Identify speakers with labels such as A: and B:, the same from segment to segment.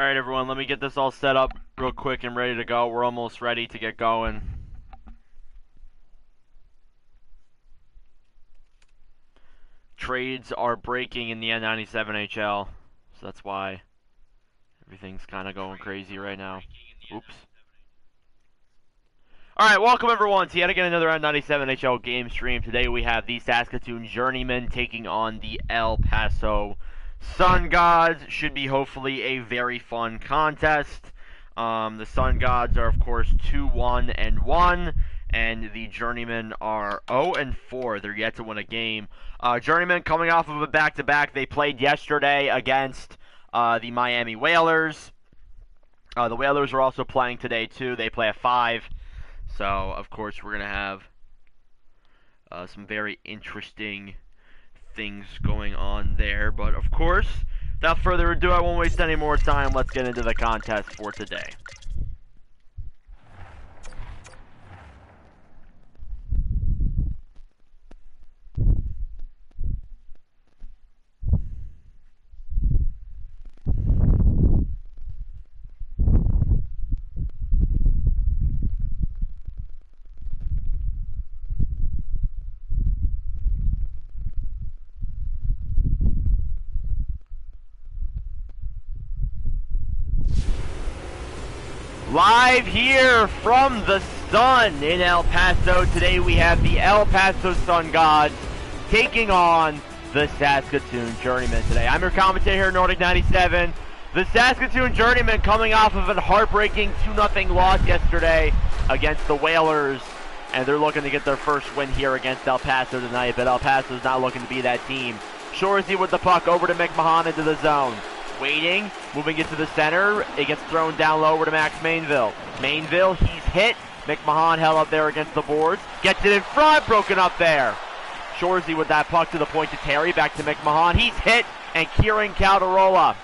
A: Alright everyone, let me get this all set up real quick and ready to go. We're almost ready to get going. Trades are breaking in the N97HL, so that's why everything's kind of going crazy right now. Oops. Alright, welcome everyone to yet again another N97HL game stream. Today we have the Saskatoon Journeymen taking on the El Paso Sun Gods. Should be hopefully a very fun contest. The Sun Gods are of course 2-1-1, and the Journeymen are 0-4. They're yet to win a game. Journeymen coming off of a back-to-back. They played yesterday against the Miami Whalers. The Whalers are also playing today too. They play at 5. So of course we're gonna have some very interesting things going on there, but of course, without further ado, I won't waste any more time. Let's get into the contest for today. Live here from the sun in El Paso. Today we have the El Paso Sun Gods taking on the Saskatoon Journeymen today. I'm your commentator here, Nordic 97. The Saskatoon Journeymen coming off of a heartbreaking 2-0 loss yesterday against the Whalers, and they're looking to get their first win here against El Paso tonight, but El Paso's not looking to be that team. Shorzy with the puck over to McMahon into the zone. Waiting, moving it to the center. It gets thrown down low over to Max Mainville. Mainville, he's hit. McMahon held up there against the boards. Gets it in front, broken up there. Shorzy with that puck to the point to Terry. Back to McMahon. He's hit, and Kieran Calderola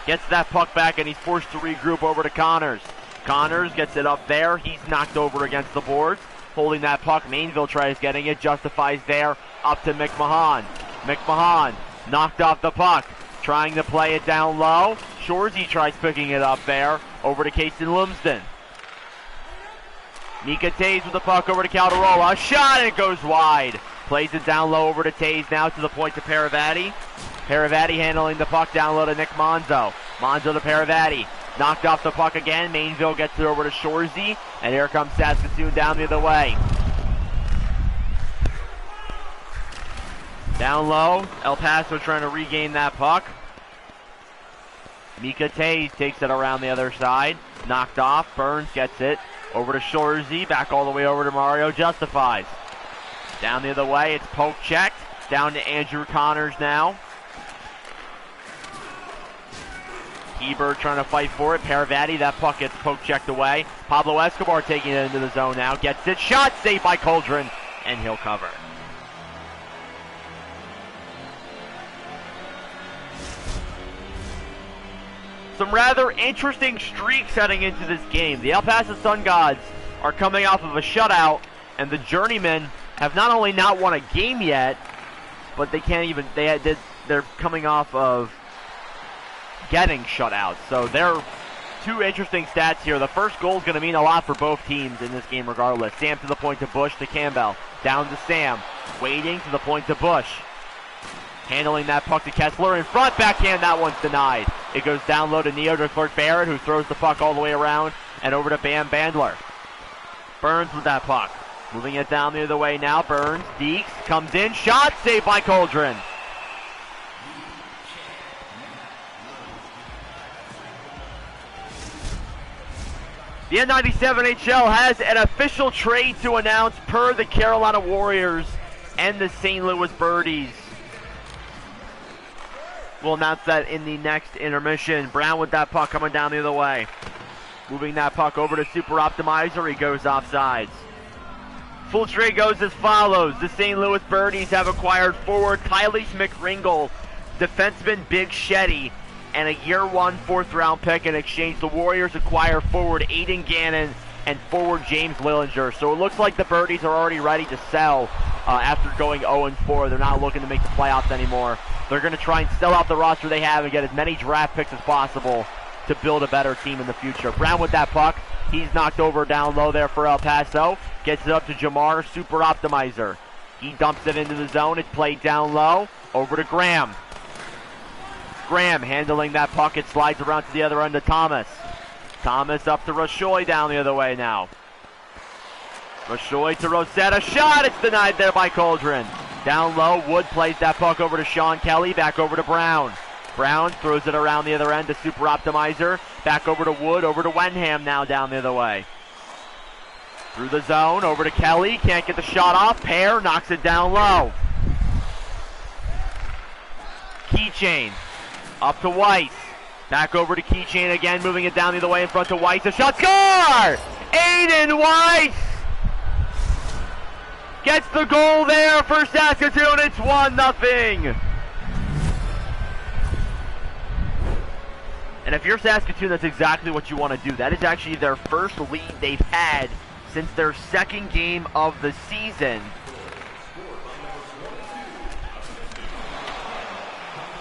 A: gets that puck back, and he's forced to regroup over to Connors. Connors gets it up there. He's knocked over against the boards. Holding that puck. Mainville tries getting it. Justifies there. Up to McMahon. McMahon knocked off the puck. Trying to play it down low. Shorzy tries picking it up there. Over to Casey Lumsden. Mika Tays with the puck over to Calderola. A shot, and it goes wide. Plays it down low over to Tays now to the point to Paravati. Paravati handling the puck down low to Nick Monzo. Monzo to Paravati. Knocked off the puck again. Mainville gets it over to Shorzy. And here comes Saskatoon down the other way. Down low. El Paso trying to regain that puck. Mika Tays takes it around the other side. Knocked off. Burns gets it. Over to Shorzy. Back all the way over to Mario. Justifies. Down the other way. It's poke checked. Down to Andrew Connors now. Heber trying to fight for it. Paravati. That puck gets poke checked away. Pablo Escobar taking it into the zone now. Gets it. Shot saved by Coldren. And he'll cover. Some rather interesting streaks heading into this game. The El Paso Sun Gods are coming off of a shutout, and the Journeymen have not only not won a game yet, but they can't even. They're coming off of getting shut out. So they're two interesting stats here. The first goal is going to mean a lot for both teams in this game, regardless. Sam to the point to Bush to Campbell, down to Sam, waiting to the point to Bush. Handling that puck to Kessler. In front, backhand, that one's denied. It goes down low to Neo to Clark Barrett, who throws the puck all the way around and over to Bam Bandler. Burns with that puck. Moving it down the other way now. Burns, Deeks, comes in. Shot saved by Coldren. The N97HL has an official trade to announce per the Carolina Warriors and the St. Louis Birdies. We'll announce that in the next intermission. Brown with that puck coming down the other way. Moving that puck over to Super Optimizer. He goes offsides. Full trade goes as follows. The St. Louis Birdies have acquired forward Tylee McRingle, defenseman Big Shetty, and a year-one fourth-round pick. In exchange, the Warriors acquire forward Aiden Gannon and forward James Lillinger. So it looks like the Birdies are already ready to sell after going 0-4. They're not looking to make the playoffs anymore. They're going to try and sell out the roster they have and get as many draft picks as possible to build a better team in the future. Brown with that puck. He's knocked over down low there for El Paso. Gets it up to Jamar, super optimizer. He dumps it into the zone. It's played down low. Over to Graham. Graham handling that puck. It slides around to the other end of Thomas. Thomas up to Rashoy down the other way now. Rashoy to Rosetta. Shot! It's denied there by Coldren. Down low, Wood plays that puck over to Sean Kelly. Back over to Brown. Brown throws it around the other end to Super Optimizer. Back over to Wood. Over to Wenham now down the other way. Through the zone. Over to Kelly. Can't get the shot off. Pear knocks it down low. Keychain. Up to Weiss. Back over to Keychain again. Moving it down the other way in front to Weiss. A shot. Score! Aiden Weiss! Gets the goal there for Saskatoon. It's 1-0. And if you're Saskatoon, that's exactly what you want to do. That is actually their first lead they've had since their second game of the season.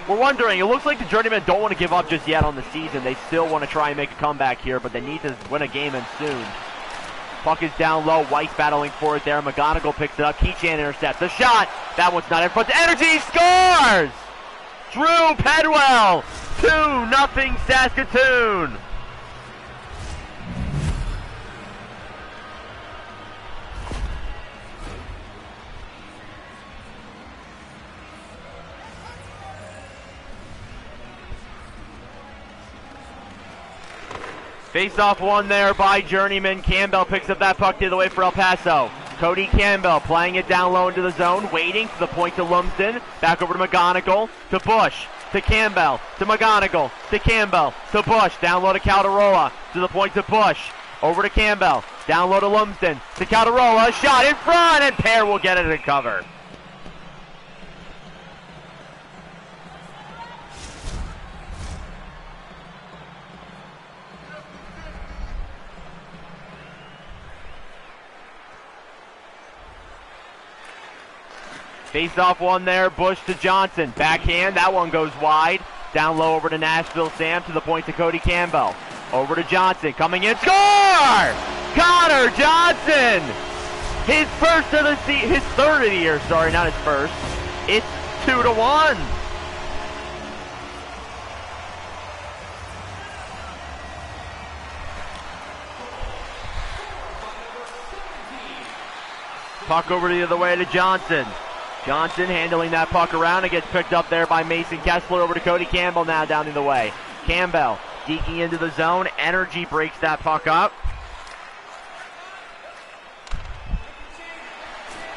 A: We're wondering, it looks like the Journeymen don't want to give up just yet on the season. They still want to try and make a comeback here, but they need to win a game and soon. Puck is down low. White battling for it there. McGonigal picks it up. Keychain intercepts. A shot. That one's not in front. Energy scores! Drew Pedwell. 2-0 Saskatoon. Face-off won there by Journeyman. Campbell picks up that puck the other way for El Paso. Cody Campbell playing it down low into the zone, waiting to the point to Lumsden. Back over to McGonigal, to Bush, to Campbell, to McGonigal, to Campbell, to Bush. Down low to Calderola, to the point to Bush. Over to Campbell, down low to Lumsden, to Calderola. Shot in front, and Pear will get it and cover. Face-off one there, Bush to Johnson. Backhand, that one goes wide. Down low over to Nashville Sam, to the point to Cody Campbell. Over to Johnson, coming in, score! Connor Johnson! His first of the his third of the year, sorry, not his first. It's 2-1. Puck over the other way to Johnson. Johnson handling that puck around. It gets picked up there by Mason Kessler. Over to Cody Campbell now down the other way. Campbell deking into the zone. Energy breaks that puck up.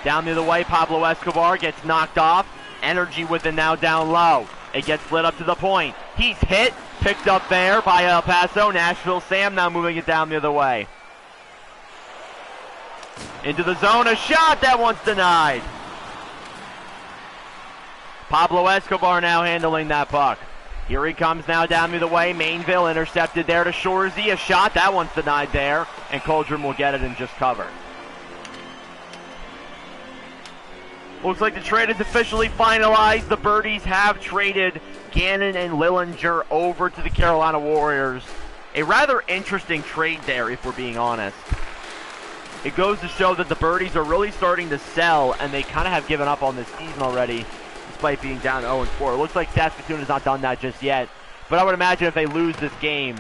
A: Down the other way, Pablo Escobar gets knocked off. Energy with it now down low. It gets slid up to the point. He's hit. Picked up there by El Paso. Nashville Sam now moving it down the other way. Into the zone. A shot. That one's denied. Pablo Escobar now handling that puck. Here he comes now down the way. Mainville intercepted there to Shorzy. A shot. That one's denied there. And Coldren will get it and just cover. Looks like the trade is officially finalized. The Birdies have traded Gannon and Lillinger over to the Carolina Warriors. A rather interesting trade there, if we're being honest. It goes to show that the Birdies are really starting to sell, and they kind of have given up on this season already, despite being down 0-4. It looks like Saskatoon has not done that just yet, but I would imagine if they lose this game,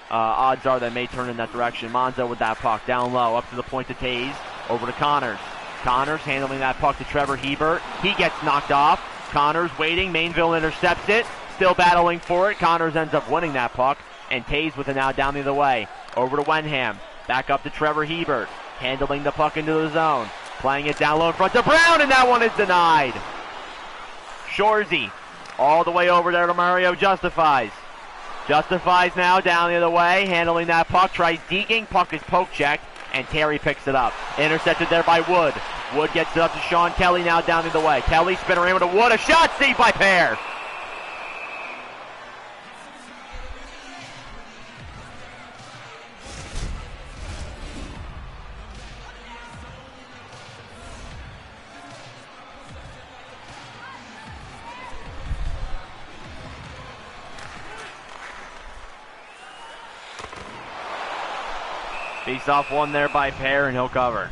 A: odds are they may turn in that direction. Monzo with that puck, down low, up to the point to Taze, over to Connors. Connors handling that puck to Trevor Hebert. He gets knocked off. Connors waiting, Mainville intercepts it, still battling for it. Connors ends up winning that puck, and Taze with it now down the other way. Over to Wenham, back up to Trevor Hebert, handling the puck into the zone, playing it down low in front to Brown, and that one is denied. Shorzy, all the way over there to Mario Justifies. Justifies now down the other way, handling that puck, tries deking, puck is poke checked, and Terry picks it up. Intercepted there by Wood. Wood gets it up to Sean Kelly now down the other way. Kelly spinner in with a Wood, a shot saved by Pear. Face off one there by Pear, and he'll cover.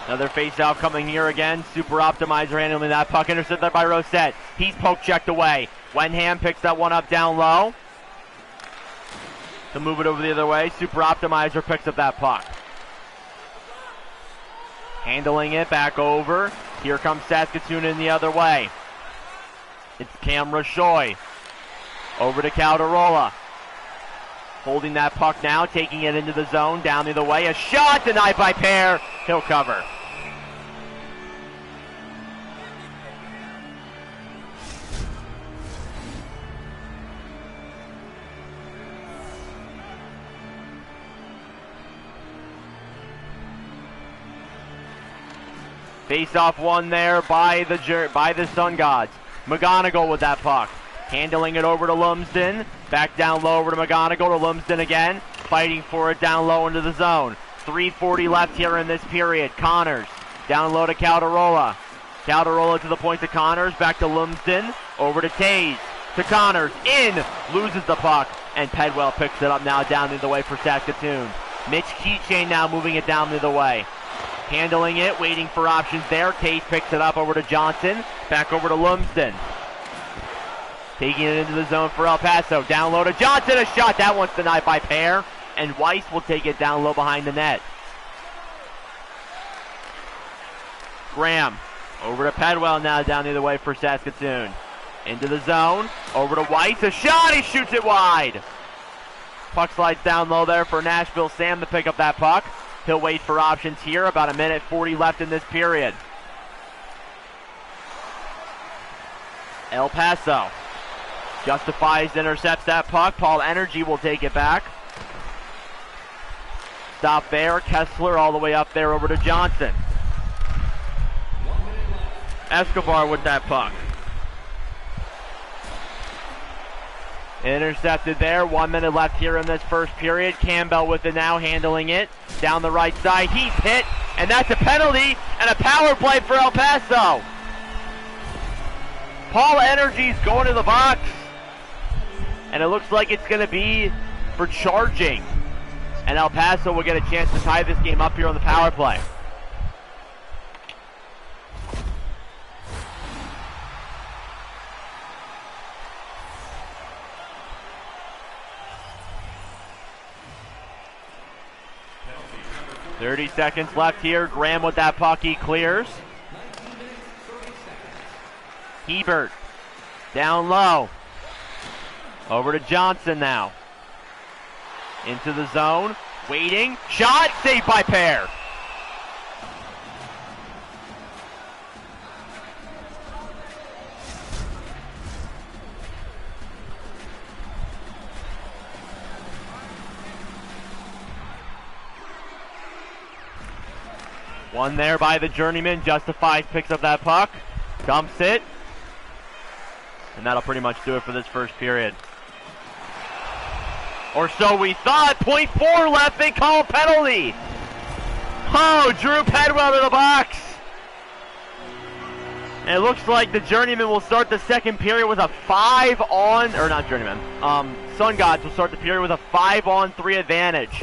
A: Another face-off coming here again. Super Optimizer handling that puck. Intercepted there by Rosette. He's poke-checked away. Wenham picks that one up down low. To move it over the other way. Super Optimizer picks up that puck. Handling it back over. Here comes Saskatoon in the other way. It's Cam Rashoy. Over to Calderola. Holding that puck now. Taking it into the zone. Down the other way. A shot denied by Pear. He'll cover. Face-off one there by the Sun Gods. McGonigal with that puck. Handling it over to Lumsden. Back down low over to McGonigal to Lumsden again. Fighting for it down low into the zone. 3:40 left here in this period. Connors down low to Calderola. Calderola to the point to Connors. Back to Lumsden. Over to Taze. To Connors. In. Loses the puck. And Pedwell picks it up now down the other way for Saskatoon. Mitch Keychain now moving it down the other way. Handling it, waiting for options there. Taze picks it up over to Johnson. Back over to Lumsden. Taking it into the zone for El Paso. Down low to Johnson. A shot. That one's denied by Pear. And Weiss will take it down low behind the net. Graham. Over to Pedwell now down the other way for Saskatoon. Into the zone. Over to Weiss. A shot. He shoots it wide. Puck slides down low there for Nashville Sam to pick up that puck. He'll wait for options here. About a minute 40 left in this period. El Paso. Justifies, intercepts that puck. Paul Energy will take it back. Stop there. Kessler all the way up there over to Johnson. Escobar with that puck. Intercepted there. 1 minute left here in this first period. Campbell with it now, handling it. Down the right side. He's hit. And that's a penalty and a power play for El Paso. Paul Energy's going to the box. And it looks like it's going to be for charging. And El Paso will get a chance to tie this game up here on the power play. .30 seconds left here. Graham with that puck, he clears. Hebert down low. Over to Johnson now. Into the zone. Waiting. Shot. Saved by Pear. One there by the Journeymen. Justifies, picks up that puck. Dumps it. And that'll pretty much do it for this first period. Or so we thought. .4 left. They call penalty. Oh, Drew Pedwell to the box. And it looks like the Journeymen will start the second period with a 5-on, or not Journeymen, Sun Gods will start the period with a 5-on-3 advantage.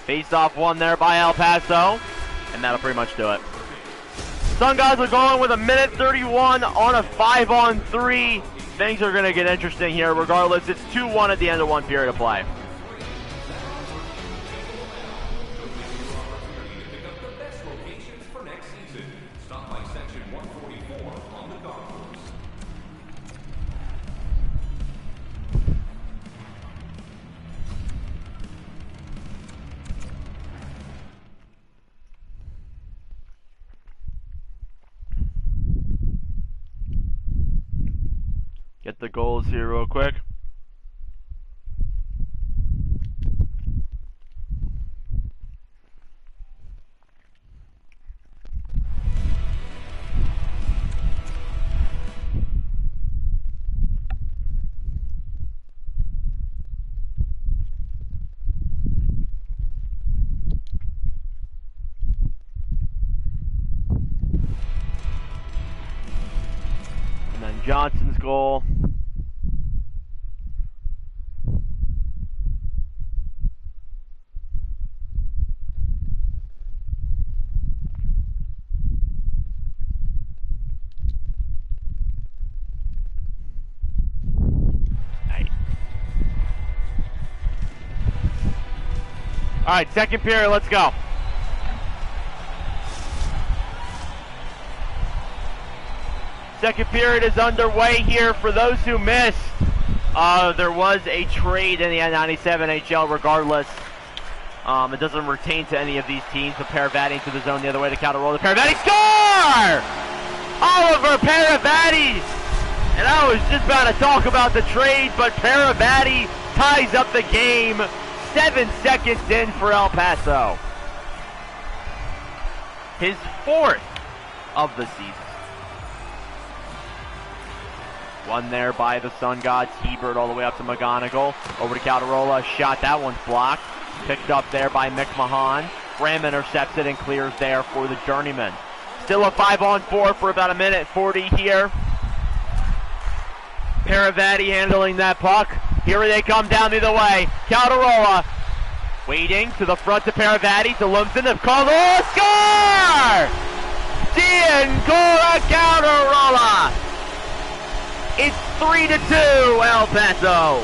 A: Face off one there by El Paso. And that'll pretty much do it. Sun Gods are going with a minute 31 on a 5-on-3. Things are going to get interesting here. Regardless, it's 2-1 at the end of one period of play. Get the goals here real quick. Johnson's goal. All right, second period, let's go. Second period is underway here. For those who missed, there was a trade in the N97HL regardless. It doesn't retain to any of these teams, but Paravati into the zone the other way to counter roll. The Paravati score! Oliver Paravati! And I was just about to talk about the trade, but Paravati ties up the game. 7 seconds in for El Paso. His 4th of the season. One there by the Sun Gods. Hebert all the way up to McGonigal. Over to Calderola. Shot. That one's blocked. Picked up there by McMahon. Graham intercepts it and clears there for the Journeymen. Still a 5-on-4 for about 1:40 here. Paravati handling that puck. Here they come down the other way. Calderola waiting to the front to Paravati to Lumsden. Calderola score! Giancola Calderola. It's 3-2 El Paso.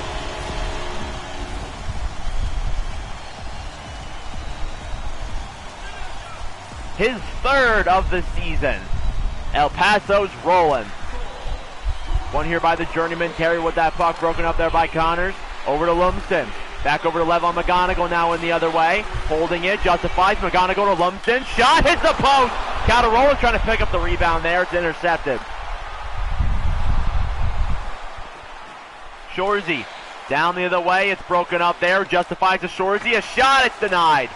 A: His 3rd of the season. El Paso's rolling. One here by the Journeyman. Terry with that puck broken up there by Connors. Over to Lumsden. Back over to Lev on McGonigal now in the other way. Holding it. Justifies. McGonigal to Lumsden. Shot hits the post. Calderola trying to pick up the rebound there. It's intercepted. Shorzy down the other way. It's broken up there. Justifies to Shorzy. A shot. It's denied.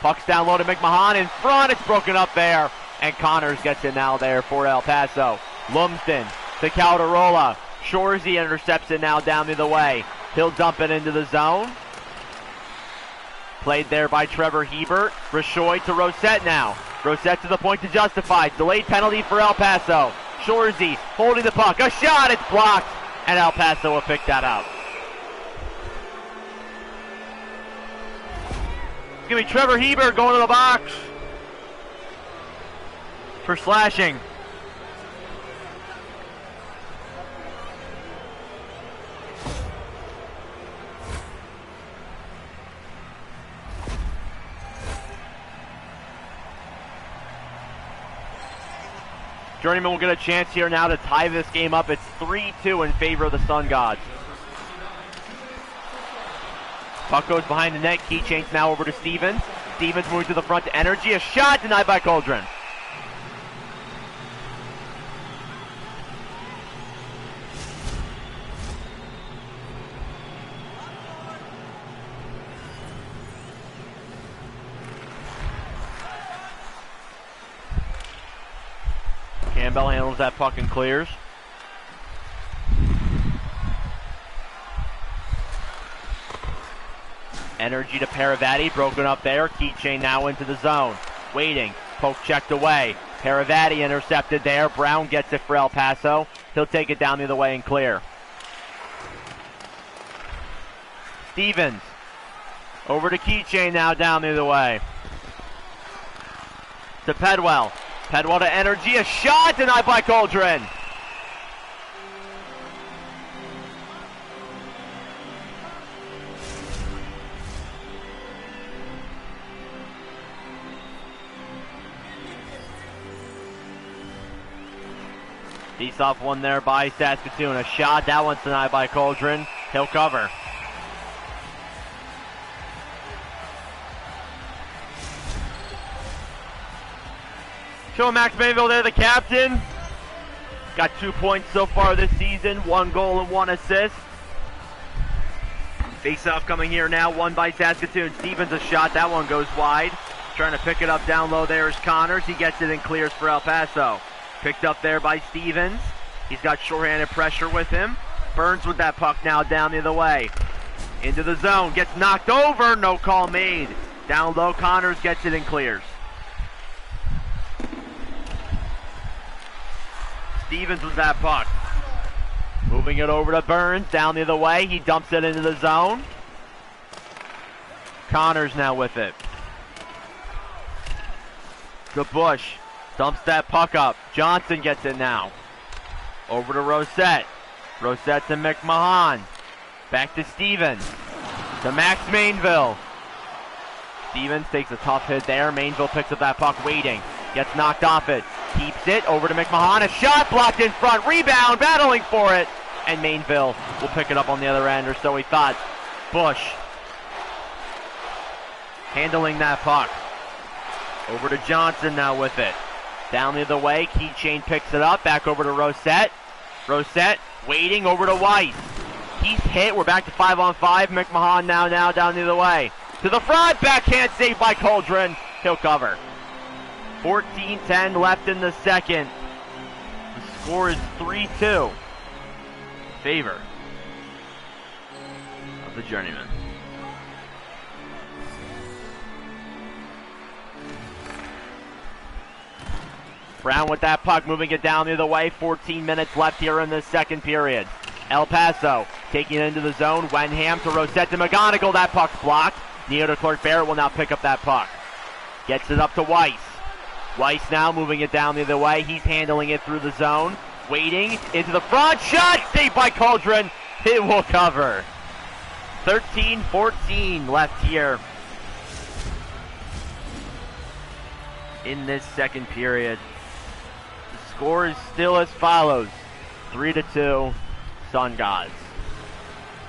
A: Puck's down low to McMahon. In front. It's broken up there. And Connors gets it now there for El Paso. Lumsden to Calderola. Shorzy intercepts it now down the other way. He'll dump it into the zone. Played there by Trevor Hebert. Rashoy to Rosette now. Rosette to the point to justify. Delayed penalty for El Paso. Shorzy holding the puck. A shot. It's blocked. And El Paso will pick that up. It's going to be Trevor Hebert going to the box for slashing. Journeyman will get a chance here now to tie this game up. It's 3-2 in favor of the Sun Gods. Puck goes behind the net. Keychains now over to Stevens. Stevens moves to the front to Energy. A shot denied by Coldren. Campbell handles that puck and clears. Energy to Paravati, broken up there. Keychain now into the zone. Waiting, poke checked away. Paravati intercepted there. Brown gets it for El Paso. He'll take it down the other way and clear. Stevens, over to Keychain now down the other way. To Pedwell. Pedwell to Energy, a shot denied by Coldren. Face-off one there by Saskatoon. A shot, that one's denied by Coldren. He'll cover. Show Max Mayville there, the captain. Got 2 points so far this season, 1 goal and 1 assist. Face-off coming here now, won by Saskatoon. Stevens a shot, that one goes wide. Trying to pick it up down low there is Connors. He gets it and clears for El Paso. Picked up there by Stevens. He's got shorthanded pressure with him. Burns with that puck now down the other way. Into the zone, gets knocked over, no call made. Down low, Connors gets it and clears. Stevens with that puck. Moving it over to Burns, down the other way. He dumps it into the zone. Connors now with it. To Bush. Dumps that puck up. Johnson gets it now. Over to Rosette. Rosette to McMahon. Back to Stevens. To Max Mainville. Stevens takes a tough hit there. Mainville picks up that puck, waiting. Gets knocked off it. Keeps it over to McMahon. A shot blocked in front. Rebound, battling for it. And Mainville will pick it up on the other end, or so he thought. Bush handling that puck. Over to Johnson now with it. Down the other way. Keychain picks it up. Back over to Rosette. Rosette waiting over to Weiss. He's hit. We're back to 5-on-5. McMahon now down the other way. To the front. Backhand save by Coldren. He'll cover. 14:10 left in the second. The score is 3-2. In favor of the Journeymen. Brown with that puck, moving it down the other way. 14 minutes left here in the second period. El Paso taking it into the zone. Wenham to Rosette to McGonigal. That puck's blocked. Neo to Clark Barrett will now pick up that puck. Gets it up to Weiss. Weiss now moving it down the other way. He's handling it through the zone. Waiting into the front. Shot saved by Coldren. It will cover. 13-14 left here in this second period. The score is still as follows. 3-2, Sun Gods.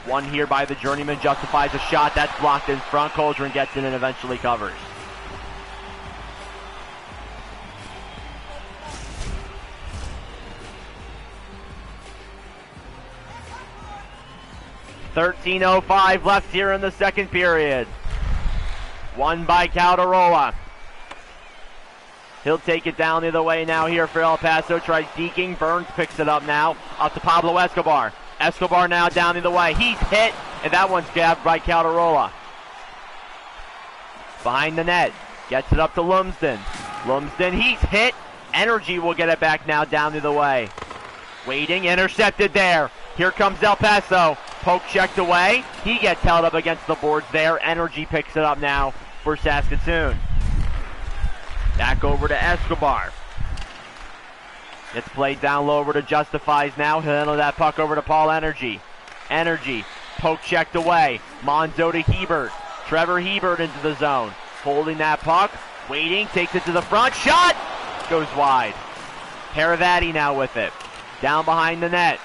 A: One here by the Journeyman, justifies a shot. That's blocked in front. Coldren gets in and eventually covers. .13:05 left here in the second period. Won by Calderola. He'll take it down the other way now here for El Paso. Tries deking. Burns picks it up now. Up to Pablo Escobar. Escobar now down the other way. He's hit, and that one's grabbed by Calderola. Behind the net. Gets it up to Lumsden. Lumsden, he's hit. Energy will get it back now down the other way. Waiting, intercepted there. Here comes El Paso. Poke checked away. He gets held up against the boards there. Energy picks it up now for Saskatoon. Back over to Escobar. Gets played down low over to Justifies now. He'll handle that puck over to Paul Energy. Energy. Poke checked away. Monzo to Hebert. Trevor Hebert into the zone. Holding that puck. Waiting. Takes it to the front. Shot! Goes wide. Paravati now with it. Down behind the net.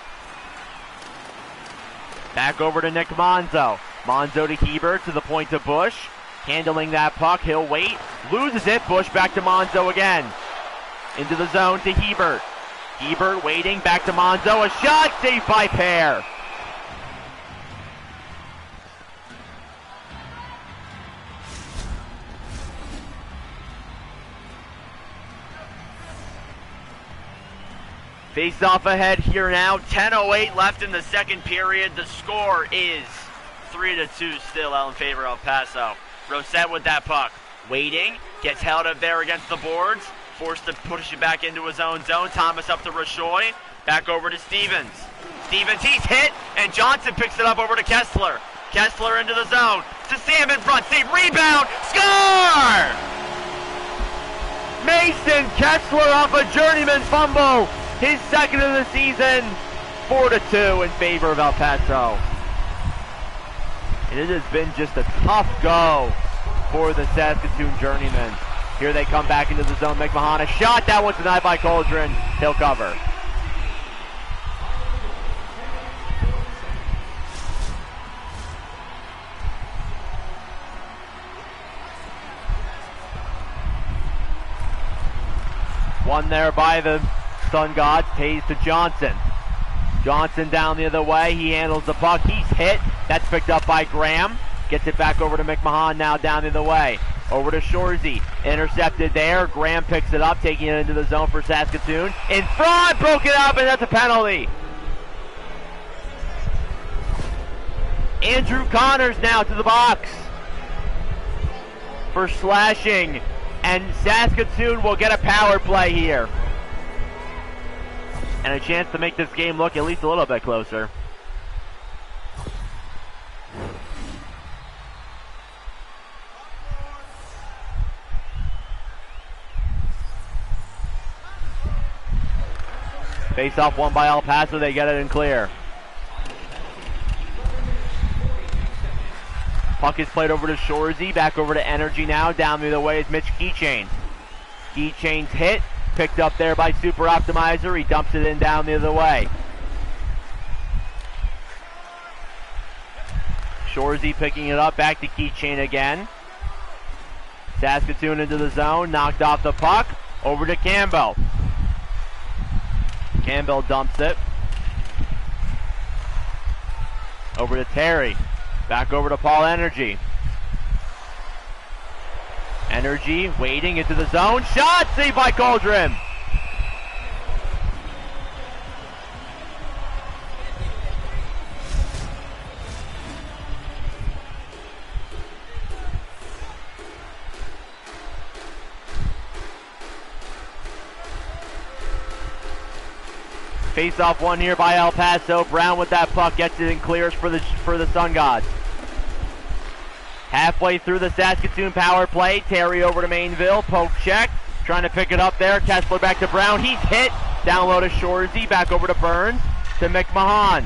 A: Back over to Nick Monzo. Monzo to Hebert to the point to Bush. Handling that puck. He'll wait. Loses it. Bush back to Monzo again. Into the zone to Hebert. Hebert waiting. Back to Monzo. A shot. Saved by Pear. Face off ahead here now. 10:08 left in the second period. The score is 3-2 still out in favor of El Paso. Rosette with that puck. Waiting. Gets held up there against the boards. Forced to push it back into his own zone. Thomas up to Rashoy. Back over to Stevens. Stevens, he's hit. And Johnson picks it up over to Kessler. Kessler into the zone. To Sam in front. Save. Rebound. Score! Mason Kessler off a Journeyman fumble. His second of the season, 4-2 in favor of El Paso. And it has been just a tough go for the Saskatoon Journeymen. Here they come back into the zone. McMahon, a shot. That one's denied by Coldren. He'll cover. One there by the Sun Gods, pays to Johnson. Johnson down the other way. He handles the puck. He's hit. That's picked up by Graham. Gets it back over to McMahon now down the other way. Over to Shorzy. Intercepted there. Graham picks it up, taking it into the zone for Saskatoon. In front, broken up, and that's a penalty. Andrew Connors now to the box for slashing. And Saskatoon will get a power play here. and a chance to make this game look at least a little bit closer. Face off won by El Paso, they get it in clear. Puck is played over to Shorzy, back over to Energy now. Down the other way is Mitch Keychain. Keychain's hit, picked up there by Super Optimizer. He dumps it in down the other way. Shorzy picking it up, back to Keychain again. Saskatoon into the zone, knocked off the puck, over to Campbell. Campbell dumps it. Over to Terry. Back over to Paul Energy. Energy waiting into the zone. Shot! Saved by Cauldron. Face-off one here by El Paso. Brown with that puck gets it and clears for the Sun Gods. Halfway through the Saskatoon power play, Terry over to Mainville, poke check, trying to pick it up there. Kessler back to Brown. He's hit. Down low to Shorzy, back over to Burns, to McMahon.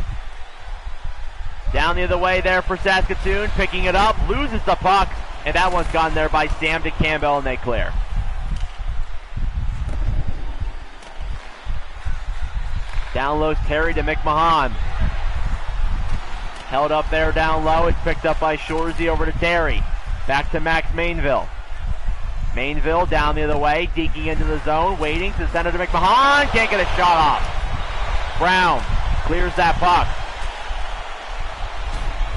A: Down the other way there for Saskatoon, picking it up, loses the puck, and that one's gone there by Sam to Campbell, and they clear. Down low's Terry to McMahon. Held up there down low. It's picked up by Shorzy over to Terry. Back to Max Mainville. Mainville down the other way. Deking into the zone. Waiting to send it to McMahon. Can't get a shot off. Brown clears that puck.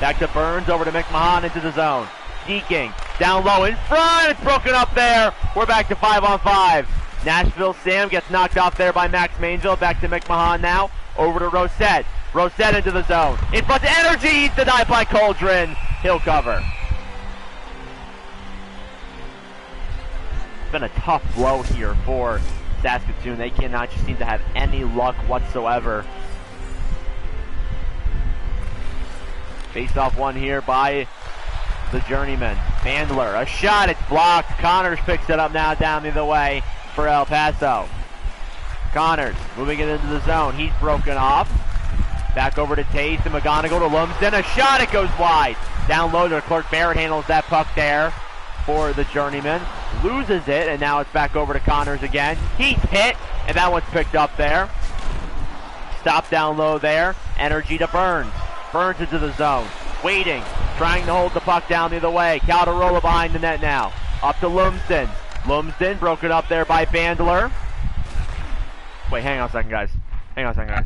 A: Back to Burns over to McMahon into the zone. Deking down low in front. It's broken up there. We're back to 5-on-5. Nashville Sam gets knocked off there by Max Mainville. Back to McMahon now. Over to Rosette. Rosette into the zone. In front to Energy. He's denied by Cauldron. He'll cover. It's been a tough blow here for Saskatoon. They cannot just seem to have any luck whatsoever. Face off one here by the Journeymen. Bandler. A shot. It's blocked. Connors picks it up now down the other way for El Paso. Connors moving it into the zone. He's broken off. Back over to Taze to McGonigal to Lumsden. A shot, it goes wide. Down low to Clark Barrett, handles that puck there for the Journeyman. Loses it, and now it's back over to Connors again. He's hit, and that one's picked up there. Stop down low there. Energy to Burns. Burns into the zone. Waiting, trying to hold the puck down the other way. Calderola behind the net now. Up to Lumsden. Lumsden broken up there by Bandler. Wait, hang on a second, guys. Hang on a second, guys.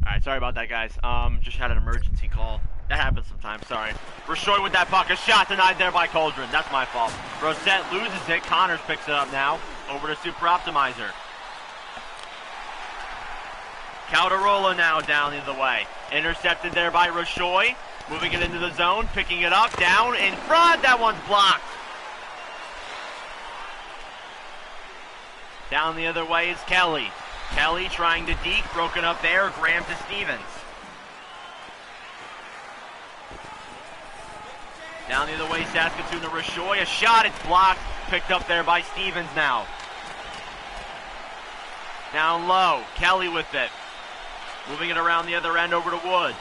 A: Alright, sorry about that, guys. Just had an emergency call. That happens sometimes, sorry. Rashoy with that puck. A shot denied there by Cauldron. That's my fault. Rosette loses it. Connors picks it up now. Over to Super Optimizer. Calderola now down the other way. Intercepted there by Rashoy. Moving it into the zone. Picking it up. Down in front. That one's blocked. Down the other way is Kelly. Kelly trying to deke, broken up there, Graham to Stevens. Down the other way, Saskatoon to Rashoy. A shot, it's blocked, picked up there by Stevens now. Down low, Kelly with it. Moving it around the other end over to Wood.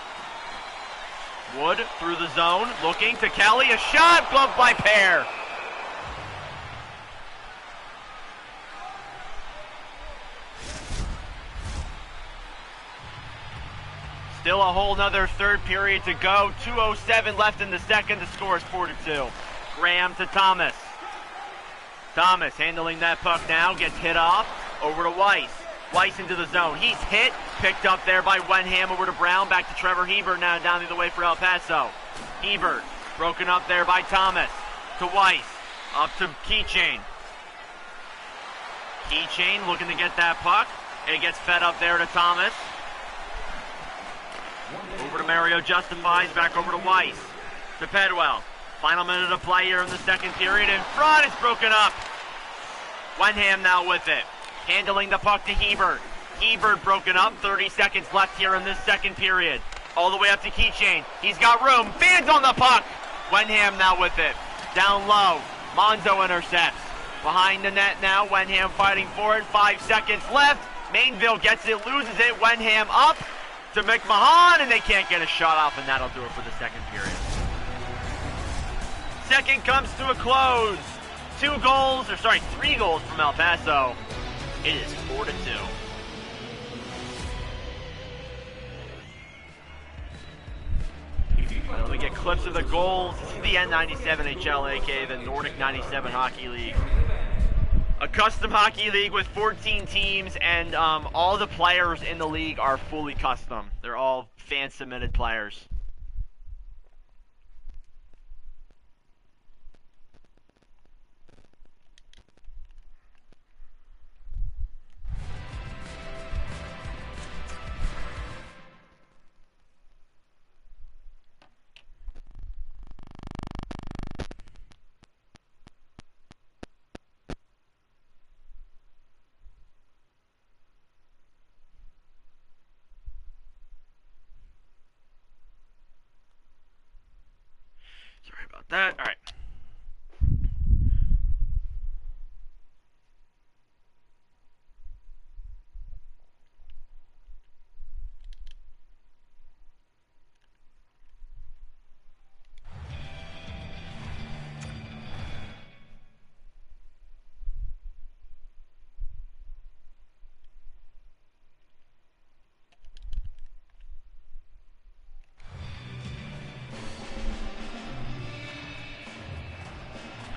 A: Wood through the zone, looking to Kelly. A shot, gloved by Pear. Still a whole nother third period to go. 2:07 left in the second. The score is 4-2. Graham to Thomas. Thomas handling that puck now. Gets hit off. Over to Weiss. Weiss into the zone. He's hit. Picked up there by Wenham. Over to Brown. Back to Trevor Hebert now down the other way for El Paso. Hebert broken up there by Thomas. To Weiss. Up to Keychain. Keychain looking to get that puck. It gets fed up there to Thomas. Over to Mario Justifies. Back over to Weiss. To Pedwell. Final minute of play here in the second period. In front, it's broken up. Wenham now with it. Handling the puck to Hebert. Hebert broken up. 30 seconds left here in this second period. All the way up to Keychain. He's got room. Fans on the puck. Wenham now with it. Down low. Monzo intercepts. Behind the net now. Wenham fighting for it. 5 seconds left. Mainville gets it. Loses it. Wenham up to McMahon. And they can't get a shot off. And that'll do it for the second period. Second comes to a close. 3 goals from El Paso. It is 4-2. Let me get clips of the goals. This is the N97HL, aka the Nordic 97 Hockey League. A custom hockey league with 14 teams, and all the players in the league are fully custom. They're all fan-submitted players. Sorry about that. All right.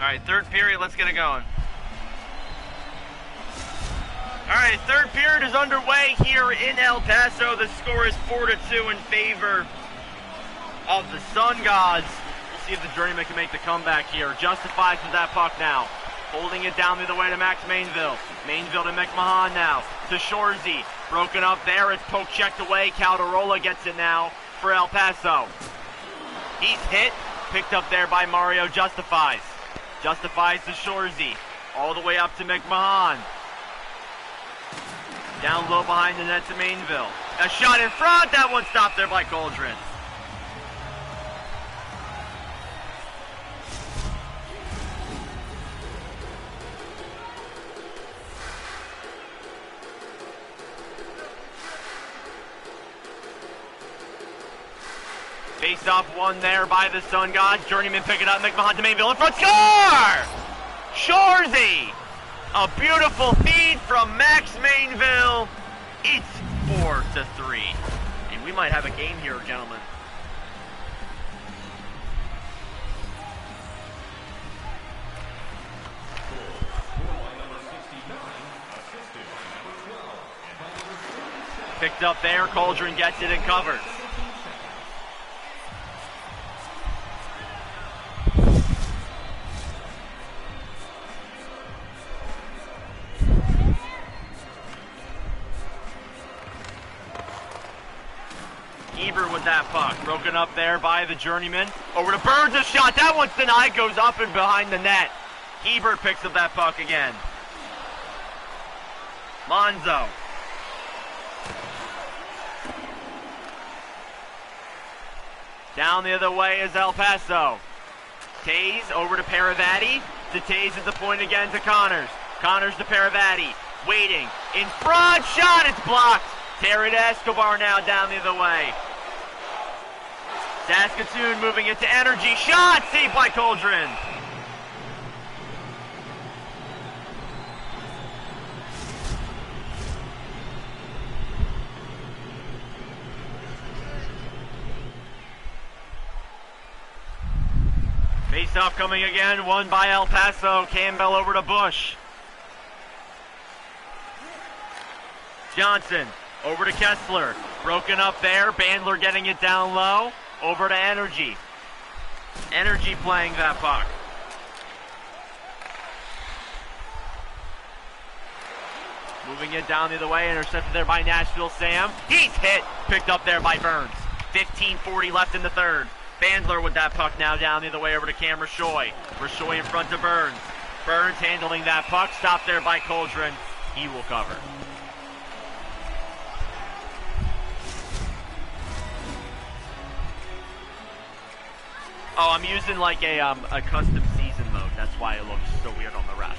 A: All right, third period, let's get it going. All right, third period is underway here in El Paso. The score is 4-2 in favor of the Sun Gods. We'll see if the Journeymen can make the comeback here. Justifies with that puck now. Holding it down the other way to Max Mainville. Mainville to McMahon now. To Shorzy. Broken up there. It's poke checked away. Calderola gets it now for El Paso. He's hit. Picked up there by Mario Justifies. Justifies to Shorzy. All the way up to McMahon. Down low behind the net to Mainville. A shot in front. That one stopped there by Cauldron. Face off one there by the Sun Gods. Journeyman pick it up. McMahon to Mainville in front. Score! Shorzy! A beautiful feed from Max Mainville. It's 4-3. And we might have a game here, gentlemen. Picked up there. Cauldron gets it and covers. With that puck. Broken up there by the Journeyman. Over to Burns, a shot. That one's denied. Goes up and behind the net. Hebert picks up that puck again. Monzo. Down the other way is El Paso. Taze over to Paravati. To Taze at the point again to Connors. Connors to Paravati. Waiting. In front. Shot. It's blocked. Terry to Escobar now down the other way. Saskatoon moving it to Energy. Shot! Saved by Cauldron. Face-off coming again, won by El Paso. Campbell over to Bush. Johnson over to Kessler. Broken up there. Bandler getting it down low. Over to Energy. Energy playing that puck. Moving it down the other way. Intercepted there by Nashville Sam. He's hit. Picked up there by Burns. 15:40 left in the third. Bandler with that puck now down the other way over to Cam Rashoy. Rashoy in front of Burns. Burns handling that puck. Stopped there by Coldren. He will cover. Oh, I'm using like a custom season mode. That's why it looks so weird on the refs.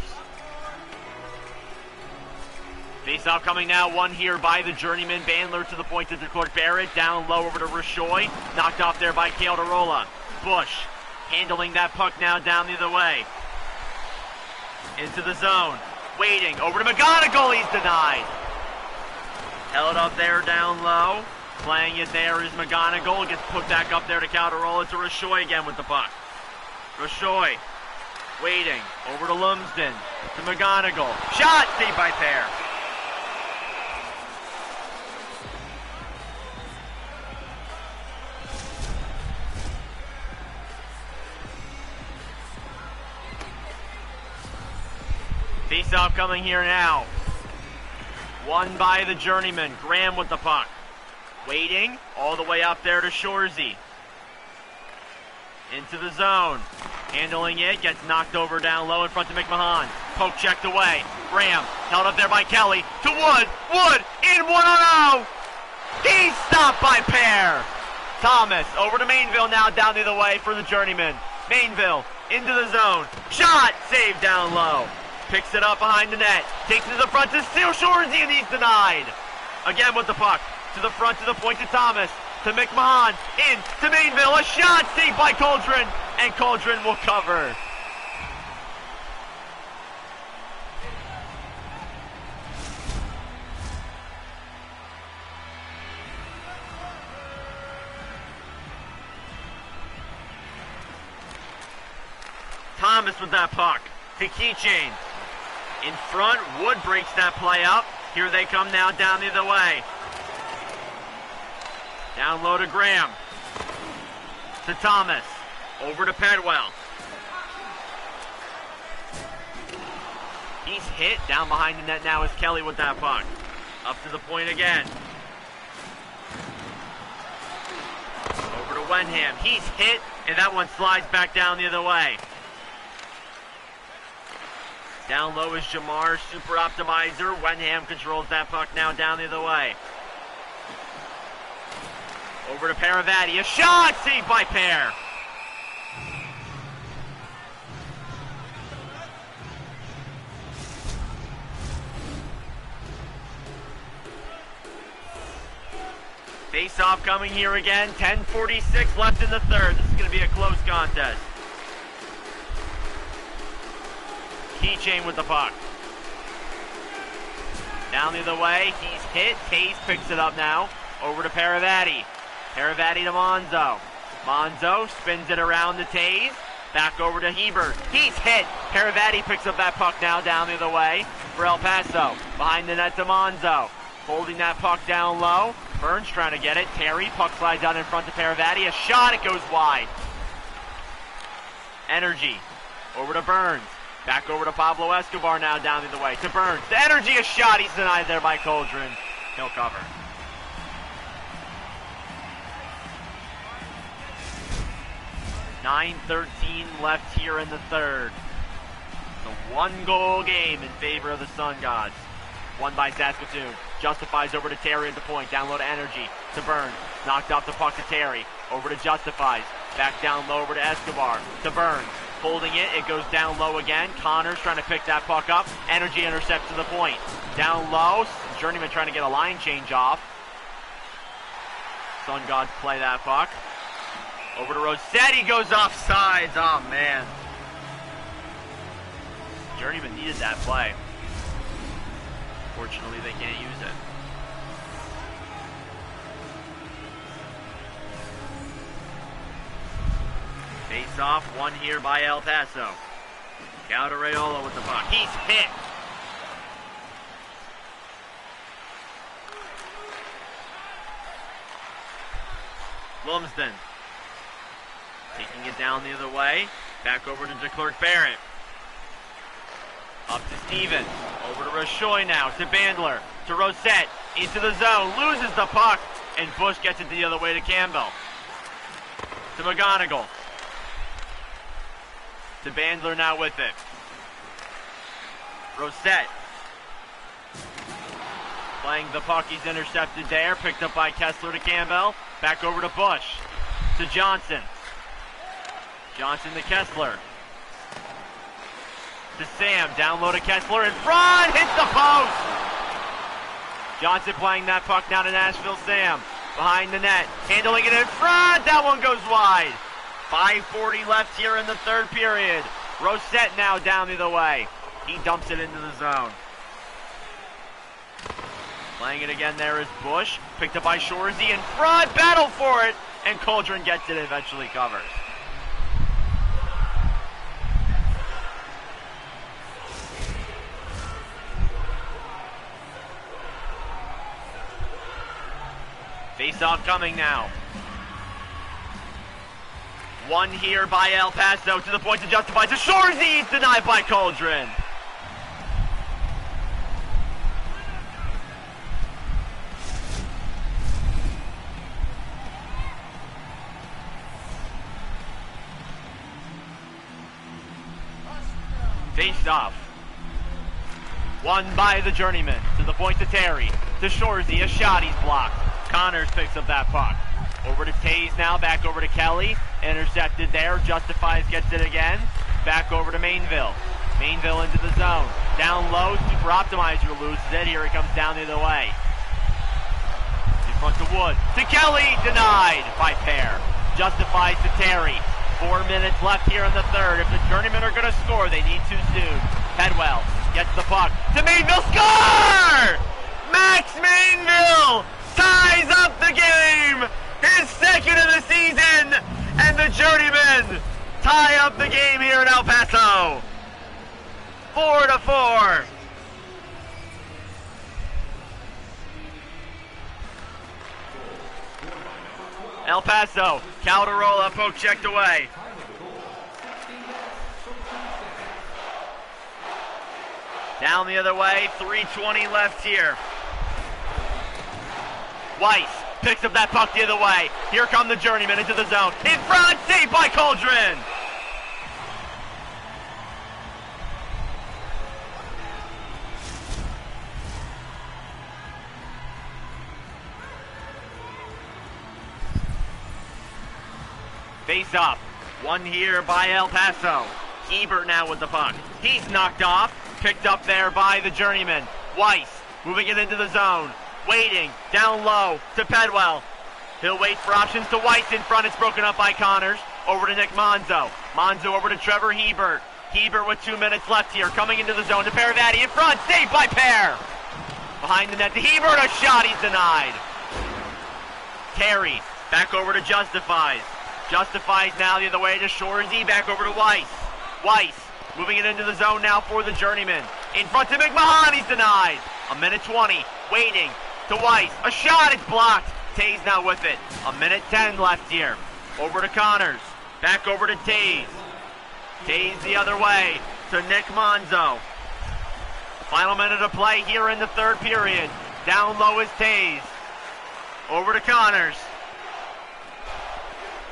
A: Face-off coming now, one here by the Journeymen. Bandler to the point to Clark Barrett. Down low over to Rashoy. Knocked off there by Calderola. Bush handling that puck now down the other way. Into the zone. Waiting. Over to McGonigal. He's denied. Held up there down low. Playing it there is McGonigal. Gets put back up there to Calderola to Rashoy again with the puck. Rashoy waiting. Over to Lumsden. To McGonigal. Shot! Saved by Pear. Face-off coming here now. Won by the Journeyman. Graham with the puck. Waiting. All the way up there to Shorzy. Into the zone. Handling it. Gets knocked over down low in front of McMahon. Poke checked away. Graham held up there by Kelly. To Wood. Wood in 1-0. He's stopped by Pear. Thomas over to Mainville now down the other way for the Journeyman. Mainville into the zone. Shot. Saved down low. Picks it up behind the net. Takes it to the front to steal Shorzy, and he's denied. Again with the puck. To the front, to the point to Thomas. To McMahon. In to Mainville. A shot saved by Coldren. And Coldren will cover. Thomas with that puck. To Keychain. In front, Wood breaks that play up. Here they come now down the other way. Down low to Graham. To Thomas. Over to Pedwell. He's hit. Down behind the net now is Kelly with that puck. Up to the point again. Over to Wenham. He's hit, and that one slides back down the other way. Down low is Jamar, super optimizer. Wenham controls that puck now down the other way. Over to Paravati. A shot saved by Pear. Face-off coming here again. 10:46 left in the third. This is going to be a close contest. Keychain with the puck. Down the other way. He's hit. Taze picks it up now. Over to Paravati. Paravati to Monzo. Monzo spins it around to Taze. Back over to Hebert. He's hit. Paravati picks up that puck now down the other way for El Paso. Behind the net to Monzo. Holding that puck down low. Burns trying to get it. Terry, puck slides out in front to Paravati. A shot, it goes wide. Energy. Over to Burns. Back over to Pablo Escobar now down the other way. To Burns. The Energy, a shot. He's denied there by Coldren. He'll cover. .9:13 left here in the third. The one-goal game in favor of the Sun Gods. Won by Saskatoon. Justifies over to Terry at the point. Down low to Energy. To Burns. Knocked off the puck to Terry. Over to Justifies. Back down low over to Escobar. To Burns. Holding it. It goes down low again. Connors trying to pick that puck up. Energy intercepts to the point. Down low. Journeyman trying to get a line change off. Sun Gods play that puck. Over to Rossetti. Goes off sides. Oh, man. Journeyman needed that play. Fortunately, they can't use it. Face off, one here by El Paso. Calderiola with the puck. He's hit. Lumsden. Taking it down the other way. Back over to DeClerc Barrett. Up to Stevens. Over to Rashoy now. To Bandler. To Rosette. Into the zone. Loses the puck. And Bush gets it the other way to Campbell. To McGonigal. To Bandler now with it. Rosette. Playing the puck. He's intercepted there. Picked up by Kessler to Campbell. Back over to Bush. To Johnson. Johnson to Kessler. To Sam. Down low to Kessler. In front. Hits the post. Johnson playing that puck down to Nashville. Sam. Behind the net. Handling it in front. That one goes wide. 5:40 left here in the third period. Rosette now down the other way. He dumps it into the zone. Playing it again there is Bush. Picked up by Shorzy in front. Battle for it. And Cauldron gets it, eventually covers. Face-off coming now. One here by El Paso to the point to justify to Shorzy. Denied by Cauldron. Faced off. Won by the Journeymen. To the point to Terry. To Shorzy. A shot. He's blocked. Connors picks up that puck. Over to Taze now. Back over to Kelly. Intercepted there. Justifies gets it again. Back over to Mainville. Mainville into the zone. Down low. Super Optimizer loses it. Here he comes down the other way. In front to Wood. To Kelly. Denied by Pear. Justifies to Terry. 4 minutes left here in the third. If the Journeymen are going to score, they need to soon. Pedwell gets the puck to Mainville. Score! Max Mainville ties up the game. His second of the season. And the Journeymen tie up the game here in El Paso. 4-4. El Paso, Calderola, poke checked away. Down the other way, 3:20 left here. Weiss picks up that puck the other way. Here come the Journeymen into the zone. In front, saved by Cauldron. Face up. One here by El Paso. Hebert now with the puck. He's knocked off. Picked up there by the Journeyman. Weiss moving it into the zone. Waiting. Down low to Pedwell. He'll wait for options to Weiss in front. It's broken up by Connors. Over to Nick Monzo. Monzo over to Trevor Hebert. Hebert with 2 minutes left here. Coming into the zone to Paravati in front. Saved by Pear. Behind the net to Hebert. A shot. He's denied. Terry. Back over to Justifies. Justifies now the other way to Shorzy. Back over to Weiss. Weiss moving it into the zone now for the Journeyman. In front to McMahon. He's denied. 1:20. Waiting to Weiss. A shot. It's blocked. Taze now with it. 1:10 left here. Over to Connors. Back over to Taze. Taze the other way to Nick Monzo. Final minute of play here in the third period. Down low is Taze. Over to Connors.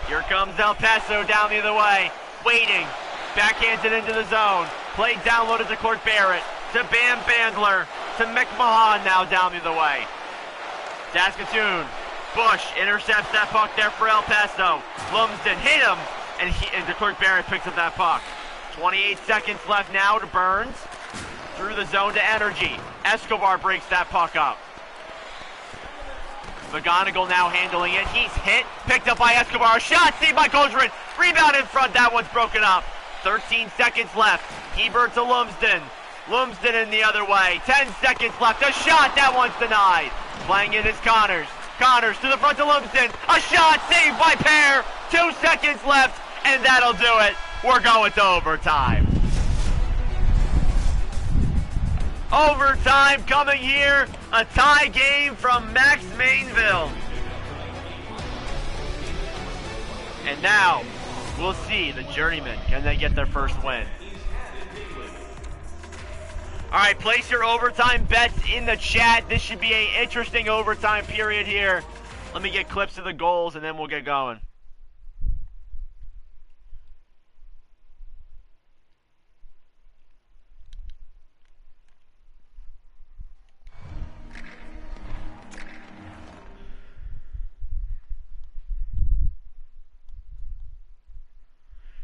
A: Here comes El Paso down the other way. Waiting. Backhands it into the zone. Played down low to DeClerc Barrett. To Bam Bandler. To McMahon now down the other way. Saskatoon. Bush intercepts that puck there for El Paso. Lumsden hit him. And DeClerc Barrett picks up that puck. 28 seconds left now to Burns. Through the zone to Energy. Escobar breaks that puck up. McGonigal now handling it. He's hit. Picked up by Escobar. A shot. Saved by Cauldron. Rebound in front. That one's broken up. 13 seconds left. Hebert to Lumsden. Lumsden in the other way. 10 seconds left. A shot. That one's denied. Playing it is Connors. Connors to the front to Lumsden. A shot. Saved by Pear. 2 seconds left. And that'll do it. We're going to overtime. Overtime coming here. A tie game from Max Mainville. And now, we'll see the Journeymen. Can they get their first win? Alright, place your overtime bets in the chat. This should be an interesting overtime period here. Let me get clips of the goals and then we'll get going.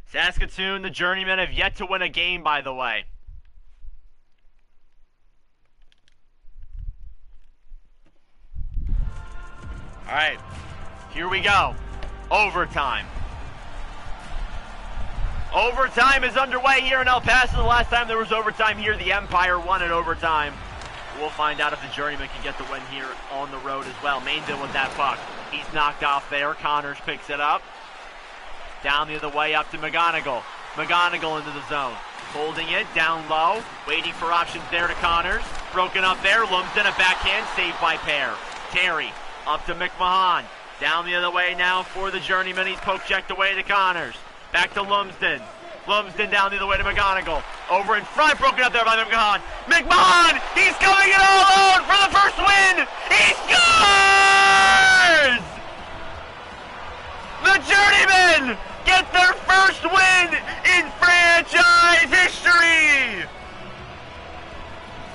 A: Saskatoon, the Journeymen have yet to win a game, by the way. Alright, here we go. Overtime. Overtime is underway here in El Paso. The last time there was overtime here, the Empire won in overtime. We'll find out if the Journeymen can get the win here on the road as well. Mainville with that puck. He's knocked off there. Connors picks it up. Down the other way up to McGonigal. McGonigal into the zone. Holding it down low. Waiting for options there to Connors. Broken up there. Lumsden a backhand. Saved by Pear. Terry up to McMahon. Down the other way now for the Journeyman. He's poke checked away to Connors. Back to Lumsden. Lumsden down the other way to McGonigal. Over in front. Broken up there by McMahon. McMahon! He's coming it all out for the first win! He scores! The Journeymen get their first win in franchise history!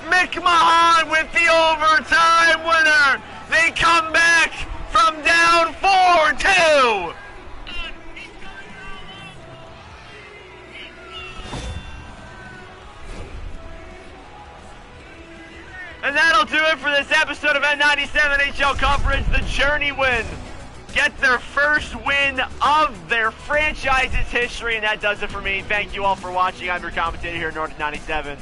A: McMahon with the overtime winner! They come back from down 4-2! And that'll do it for this episode of N97HL coverage. The Journeymen get their first win of their franchise's history, and that does it for me. Thank you all for watching. I'm your commentator here at Nordic 97,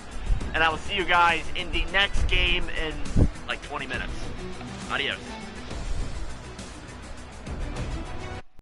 A: and I will see you guys in the next game in like 20 minutes. Adios.